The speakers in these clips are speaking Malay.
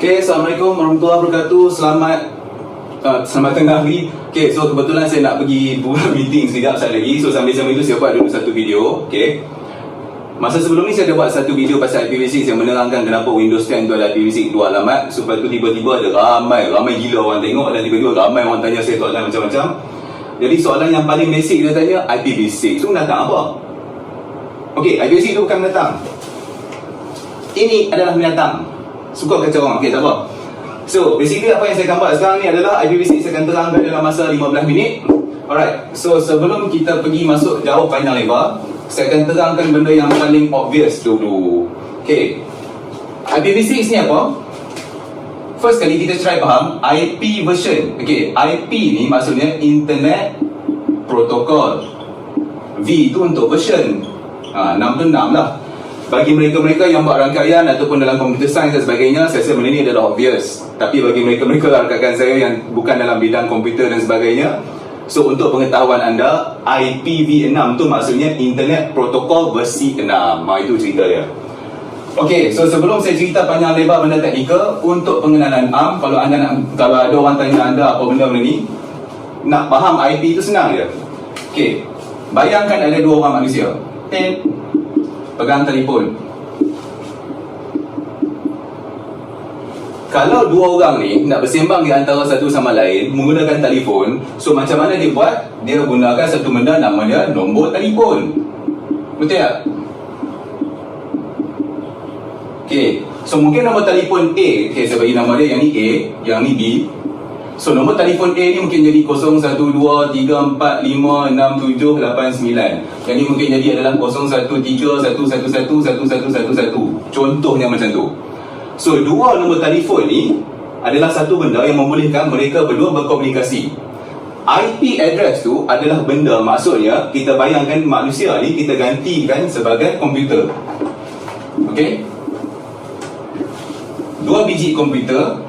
Okay, Assalamualaikum warahmatullahi wabarakatuh. Selamat tengah hari. Okay, so kebetulan saya nak pergi buat meeting sekejap lagi. So sambil-sambil itu saya buat dulu satu video. Okay, masa sebelum ni saya ada buat satu video pasal IPv6 yang menerangkan kenapa Windows 10 tu ada IPv6 dua alamat. So lepas tu tiba-tiba ada ramai gila orang tengok, dan tiba-tiba ramai orang tanya saya soalan macam-macam. Jadi soalan yang paling basic dia tanya, IPv6 tu datang apa? Okay, IPv6 tu bukan mendatang. Ini adalah binatang. Suka kacau orang. Okay, tak apa. So, basically apa yang saya gambar sekarang ni adalah IPv6 saya akan terangkan dalam masa 15 minit. Alright, so sebelum kita pergi masuk jauh panjang lebar, saya akan terangkan benda yang paling obvious dulu. Okay, IPv6 ni apa? First kali kita try faham IP version. Okay, IP ni maksudnya Internet Protocol. V tu untuk version. 6 tu 6 lah. Bagi mereka-mereka yang buat rangkaian ataupun dalam computer science dan sebagainya, saya rasa benda ni adalah obvious. Tapi bagi mereka-mereka rakan saya yang bukan dalam bidang komputer dan sebagainya, so untuk pengetahuan anda, IPv6 tu maksudnya Internet Protocol versi 6. Itu cerita dia. Okay, so sebelum saya cerita panjang lebar benda teknikal, untuk pengenalan ARM, kalau ada orang tanya anda apa benda ni, nak faham IP tu senang je. Okay, bayangkan ada dua orang manusia. Pegang telefon. Kalau dua orang ni nak bersembang di antara satu sama lain menggunakan telefon, so macam mana dia buat? Dia gunakan satu benda namanya nombor telefon. Betul tak? Okay, so mungkin nombor telefon A, okay, saya bagi nama dia, yang ni A, yang ni B. So nombor telefon A ni mungkin jadi 0123456789. Yang ni mungkin jadi adalah 0131111111. Contohnya macam tu. So dua nombor telefon ni adalah satu benda yang membolehkan mereka berdua berkomunikasi. IP address tu adalah benda, maksudnya kita bayangkan manusia ni kita gantikan sebagai komputer. Okay, dua biji komputer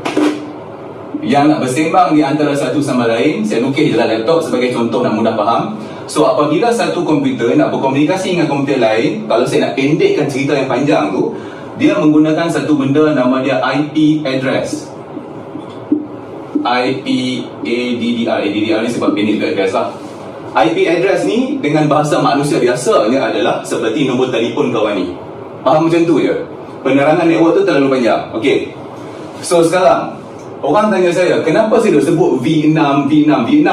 yang nak bersembang di antara satu sama lain. Saya lukis dalam laptop sebagai contoh nak mudah faham. So apabila satu komputer nak berkomunikasi dengan komputer lain, kalau saya nak pendekkan cerita yang panjang tu, dia menggunakan satu benda nama dia IP address. ADDR ni sebab pendek address lah. IP address ni dengan bahasa manusia biasanya adalah seperti nombor telefon kawan ni. Faham macam tu je. Penerangan network tu terlalu panjang. Okay, so sekarang orang tanya saya, kenapa saya sebut V6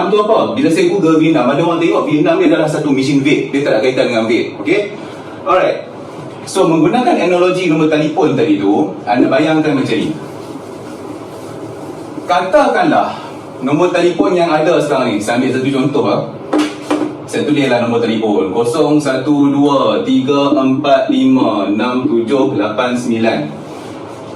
tu apa? Bila saya Google V6, ada orang tengok V6 ni adalah satu mesin vape. Dia tak ada kaitan dengan vape. Okay, alright. So menggunakan analogi nombor telefon tadi tu, anda bayangkan macam ni. Katakanlah nombor telefon yang ada sekarang ni, saya ambil satu contoh lah. Saya tulislah nombor telefon 0123456789.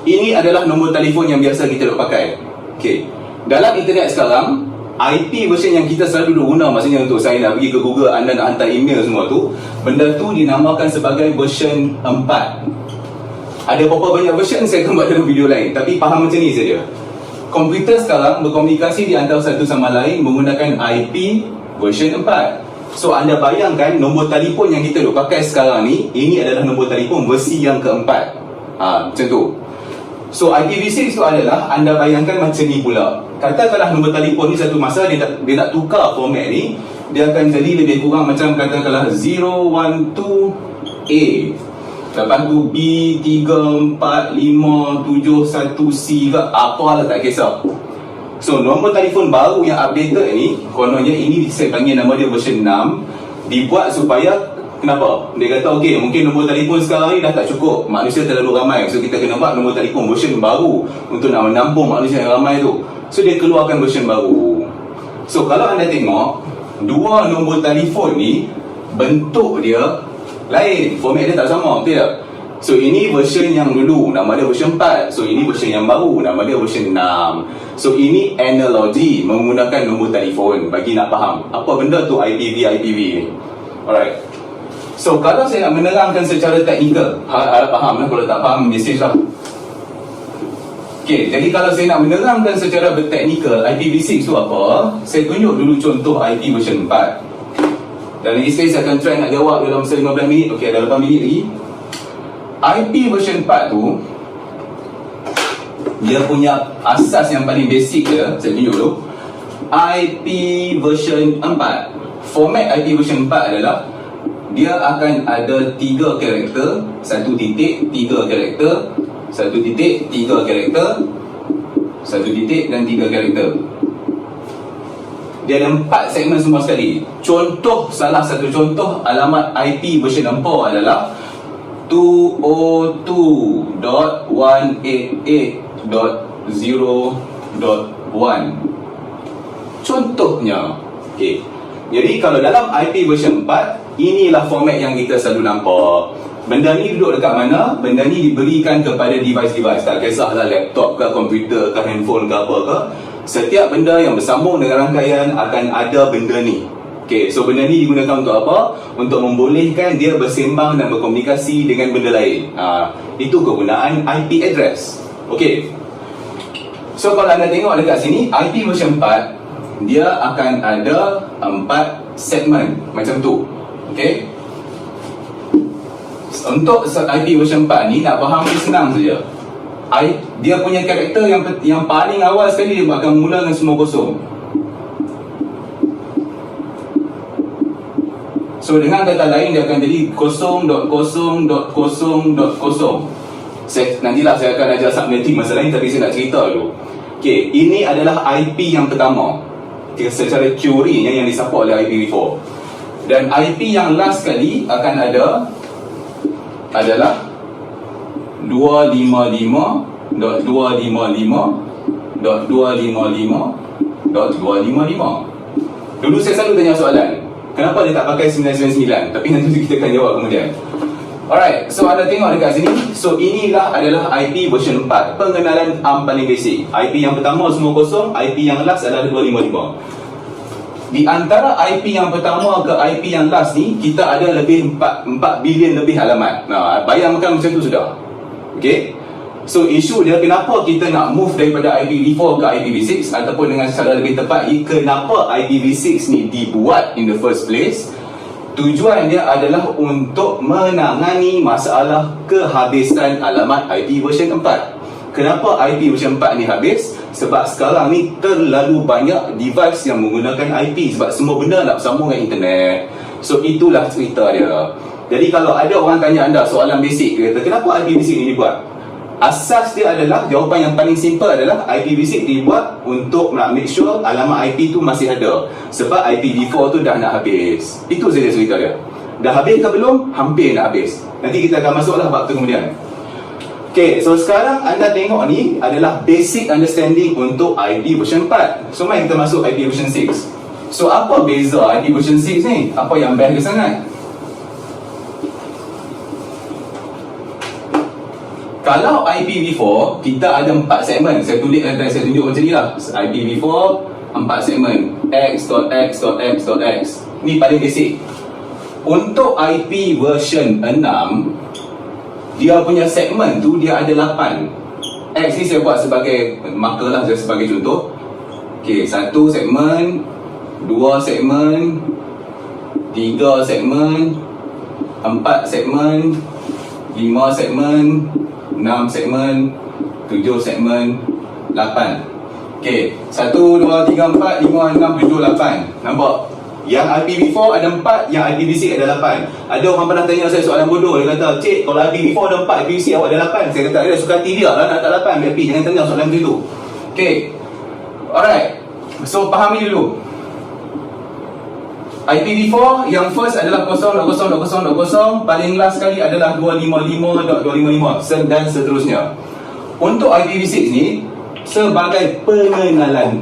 Ini adalah nombor telefon yang biasa kita duk pakai. Okay, dalam internet sekarang, IP version yang kita selalu duk guna, maksudnya untuk saya nak pergi ke Google, anda nak hantar email semua tu, benda tu dinamakan sebagai version 4. Ada berapa banyak version saya akan buat dalam video lain, tapi faham macam ni saja. Komputer sekarang berkomunikasi di antara satu sama lain menggunakan IP version 4. So anda bayangkan nombor telefon yang kita duk pakai sekarang ni, ini adalah nombor telefon versi yang keempat. Macam tu. So IPv6 tu adalah, anda bayangkan macam ni pula. Katakanlah nombor telefon ni satu masa dia nak tukar format ni, dia akan jadi lebih kurang macam katakanlah 012A, lepas tu B3457C ke apalah, tak kisah. So nombor telefon baru yang updated ni, kononnya ini saya panggil nama dia version 6, dibuat supaya, kenapa? Dia kata okey, mungkin nombor telefon sekarang ni dah tak cukup, manusia terlalu ramai, so kita kena buat nombor telefon version baru untuk nak menampung manusia yang ramai tu. So dia keluarkan version baru. So kalau anda tengok, dua nombor telefon ni bentuk dia lain, format dia tak sama, betul tak? So ini version yang dulu, nama dia version 4. So ini version yang baru, nama dia version 6. So ini analogi menggunakan nombor telefon bagi nak faham apa benda tu IPv ni. Alright. So kalau saya nak menerangkan secara teknikal, harap faham lah. Kalau tak faham, message lah. Okay, jadi kalau saya nak menerangkan secara berteknikal IPv6 tu apa, saya tunjuk dulu contoh IP version 4. Dan lagi sekali saya akan try nak jawab dalam masa 15 minit. Okay, ada 8 minit lagi. IP version 4 tu dia punya asas yang paling basic dia, saya tunjuk dulu. IP version 4. Format IP version 4 adalah dia akan ada 3 karakter, 1 titik, 3 karakter, 1 titik, 3 karakter, 1 titik dan 3 karakter. Dia ada 4 segmen semua sekali. Contoh, salah satu contoh alamat IP version 4 adalah 202.188.0.1. Contohnya. Okey. Jadi kalau dalam IP version 4, inilah format yang kita selalu nampak. Benda ni duduk dekat mana? Benda ni diberikan kepada device-device. Tak kisahlah laptop ke, komputer ke, handphone ke apa ke. Setiap benda yang bersambung dengan rangkaian akan ada benda ni. Okay, so benda ni digunakan untuk apa? Untuk membolehkan dia bersembang dan berkomunikasi dengan benda lain. Itu kegunaan IP address. Okay. So kalau anda tengok dekat sini, IP version 4 dia akan ada 4 segmen macam tu. Okay. Untuk IP version 4 ni nak faham ni senang saja. Dia punya karakter yang paling awal sekali dia akan mula dengan semua kosong. So dengan kata lain dia akan jadi 0.0.0.0. Nantilah saya akan ajar subnetting masa lain, tapi saya nak cerita dulu. Okay, ini adalah IP yang pertama. Secara teorinya yang disupport oleh IPv4. Dan IP yang last sekali akan ada adalah 255.255.255.255. Dulu saya selalu tanya soalan, kenapa dia tak pakai 999? Tapi nanti kita akan jawab kemudian. Alright, so anda tengok dekat sini. So inilah adalah IP version 4. Pengenalan paling basic. IP yang pertama semua kosong, IP yang last adalah 255. Di antara IP yang pertama ke IP yang last ni, kita ada lebih 4 bilion lebih alamat. Nah, bayangkan macam tu sudah. Okay. So isu dia kenapa kita nak move daripada IPv4 ke IPv6, ataupun dengan secara lebih tepat, kenapa IPv6 ni dibuat in the first place. Tujuan dia adalah untuk menangani masalah kehabisan alamat IP version 4. Kenapa IP version 4 ni habis? Sebab sekarang ni terlalu banyak device yang menggunakan IP. Sebab semua benda nak bersambung dengan internet. So itulah cerita dia. Jadi kalau ada orang tanya anda soalan basic, dia kata kenapa IPv6 ni dibuat? Asas dia adalah, jawapan yang paling simple adalah IPv6 dibuat untuk nak make sure alamat IP tu masih ada. Sebab IPv4 tu dah nak habis. Itu saja cerita dia. Dah habis ke belum? Hampir nak habis. Nanti kita akan masuklah waktu kemudian. Okay, so sekarang anda tengok ni adalah basic understanding untuk IP version 4. So mari kita masuk IP version 6. So apa beza IP version 6 ni? Apa yang best ke sangat? Kalau IPv4, kita ada 4 segmen. Saya tulis dan saya tunjuk macam ni lah. IPv4, 4 segmen. X.X.X.X. Ni paling basic. Untuk IP version 6, dia punya segmen tu dia ada 8. X ni saya buat sebagai marker lah, sebagai contoh. Okay, 1 segmen, 2 segmen, 3 segmen, 4 segmen, 5 segmen, 6 segmen, 7 segmen, 8. Okay, 1, 2, 3, 4, 5, 6, 7, 8. Nampak? Yang IPv4 ada 4, yang IPv6 ada 8. Ada orang pernah tanya saya soalan bodoh. Dia kata, cik, kalau IPv4 ada 4, IPv6 awak ada 8. Saya kata, dia suka hati dia lah nak tak 8. Biar pergi, jangan tanya soalan macam tu. Okay, alright. So, fahami dulu. IPv4 yang first adalah 0.0.0.0, paling last sekali adalah 255.255 dan seterusnya. Untuk IPv6 ni, sebagai pengenalan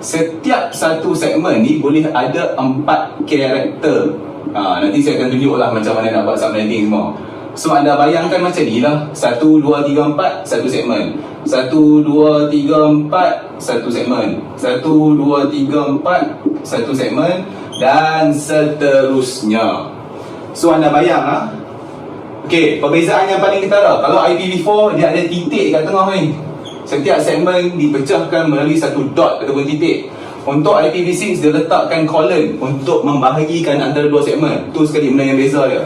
setiap satu segmen ni boleh ada 4 karakter. Nanti saya akan tunjuklah macam mana nak buat subnetting semua. So anda bayangkan macam ni lah, 1, 2, 3, 4, satu segmen. 1, 2, 3, 4, satu segmen. 1, 2, 3, 4, satu segmen, dan seterusnya. So anda bayang lah. Okay, perbezaan yang paling ketara, kalau IPv4 dia ada titik kat tengah ni. Setiap segmen dipecahkan melalui satu dot ataupun titik. Untuk IPv6 dia letakkan colon untuk membahagikan antara dua segmen. Itu sekali benda yang beza dia.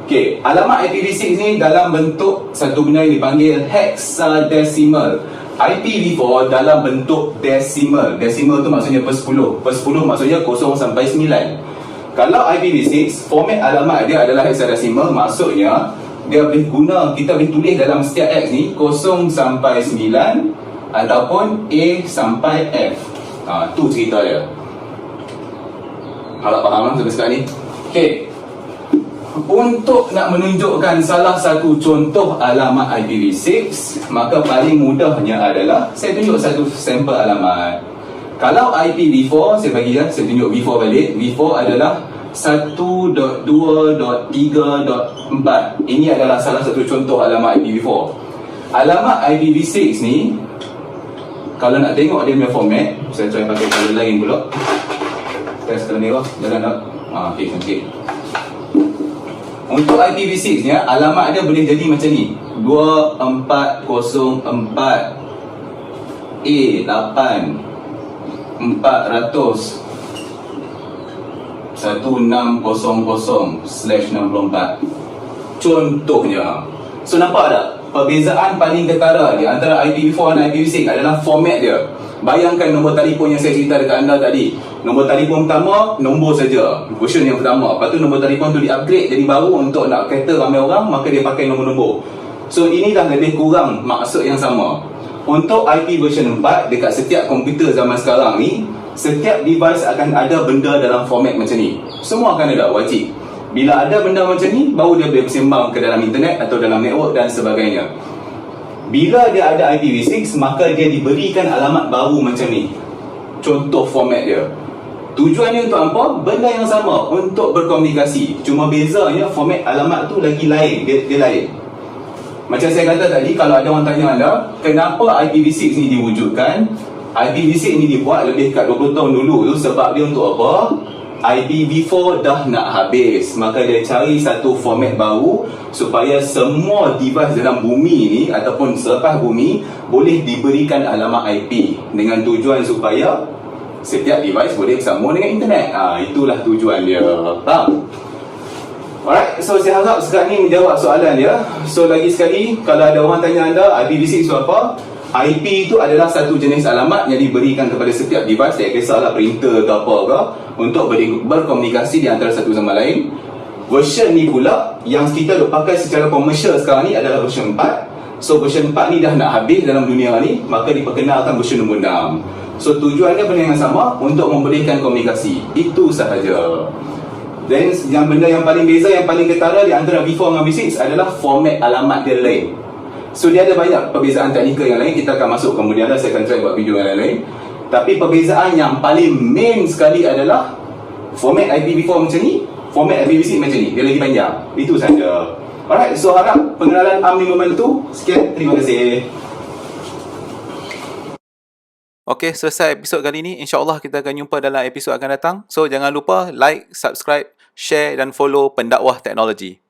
Okey, alamat IPv6 ni dalam bentuk satu benda yang dipanggil hexadecimal. IPv4 dalam bentuk decimal. Decimal tu maksudnya per 10. Per 10 maksudnya 0 sampai 9. Kalau IPv6, format alamat dia adalah hexadecimal, maksudnya dia boleh guna, kita boleh tulis dalam setiap X ni 0 sampai 9 ataupun A sampai F. Tu cerita dia. Harap faham sampai sekarang ni. Okey. Untuk nak menunjukkan salah satu contoh alamat IPv6, maka paling mudahnya adalah saya tunjuk satu sampel alamat. Kalau IPv4, saya bagi ya, saya tunjuk v4 balik. v4 adalah 1.2.3.4. Ini adalah salah satu contoh alamat IPv4. Alamat IPv6 ni, kalau nak tengok dia punya format, saya try pakai color lain pula. Test color merah, jangan nak. Okey, cantik. Untuk IPv6 nya, alamat dia boleh jadi macam ni. 2404 A8 400 1600/64. Contohnya. So nampak tak? Perbezaan paling ketara dia antara IPv4 dan IPv6 adalah format dia. Bayangkan nombor telefon yang saya cerita dekat anda tadi. Nombor telefon pertama, nombor saja, version yang pertama. Lepas tu nombor telefon tu di-upgrade jadi baru untuk nak cater ramai orang, maka dia pakai nombor-nombor. So ini dah lebih kurang maksud yang sama. Untuk IP version 4, dekat setiap komputer zaman sekarang ni, setiap device akan ada benda dalam format macam ni. Semua akan ada, wajib. Bila ada benda macam ni, baru dia boleh bersembang ke dalam internet atau dalam network dan sebagainya. Bila dia ada IPv6, maka dia diberikan alamat baru macam ni. Contoh format dia. Tujuannya untuk apa? Benda yang sama, untuk berkomunikasi. Cuma bezanya format alamat tu lagi lain. Dia lain. Macam saya kata tadi, kalau ada orang tanya anda, kenapa IPv6 ni diwujudkan? IPv6 ni dibuat lebih kat 20 tahun dulu tu. Sebab dia untuk apa? IPv4 dah nak habis, maka dia cari satu format baru supaya semua device dalam bumi ni ataupun selepas bumi boleh diberikan alamat IP, dengan tujuan supaya setiap device boleh bersambung dengan internet. Itulah tujuan dia. Faham? Alright, so saya harap sekarang ni menjawab soalan dia. So lagi sekali, kalau ada orang tanya anda IPv6 itu apa, IP itu adalah satu jenis alamat yang diberikan kepada setiap device, tak kisahlah printer ke apa ke, untuk berkomunikasi di antara satu sama lain. Version ni pula yang kita duk pakai secara komersial sekarang ni adalah version 4. So version 4 ni dah nak habis dalam dunia ni, maka diperkenalkan version nombor 6. So tujuannya benda yang sama, untuk membolehkan komunikasi. Itu sahaja. Dan yang benda yang paling beza, yang paling ketara di antara V4 dengan V6 adalah format alamat dia lain. So dia ada banyak perbezaan teknikal yang lain, kita akan masuk kemudian lah, saya akan try buat video yang lain. Tapi perbezaan yang paling main sekali adalah format IPv4 macam ni, format IPv6 macam ni, dia lagi panjang. Itu saja. Alright, so harap pengenalan ARM ni membantu. Sekian, terima kasih. Okey, selesai episod kali ni. InsyaAllah kita akan jumpa dalam episod akan datang. So jangan lupa like, subscribe, share dan follow Pendakwah Teknologi.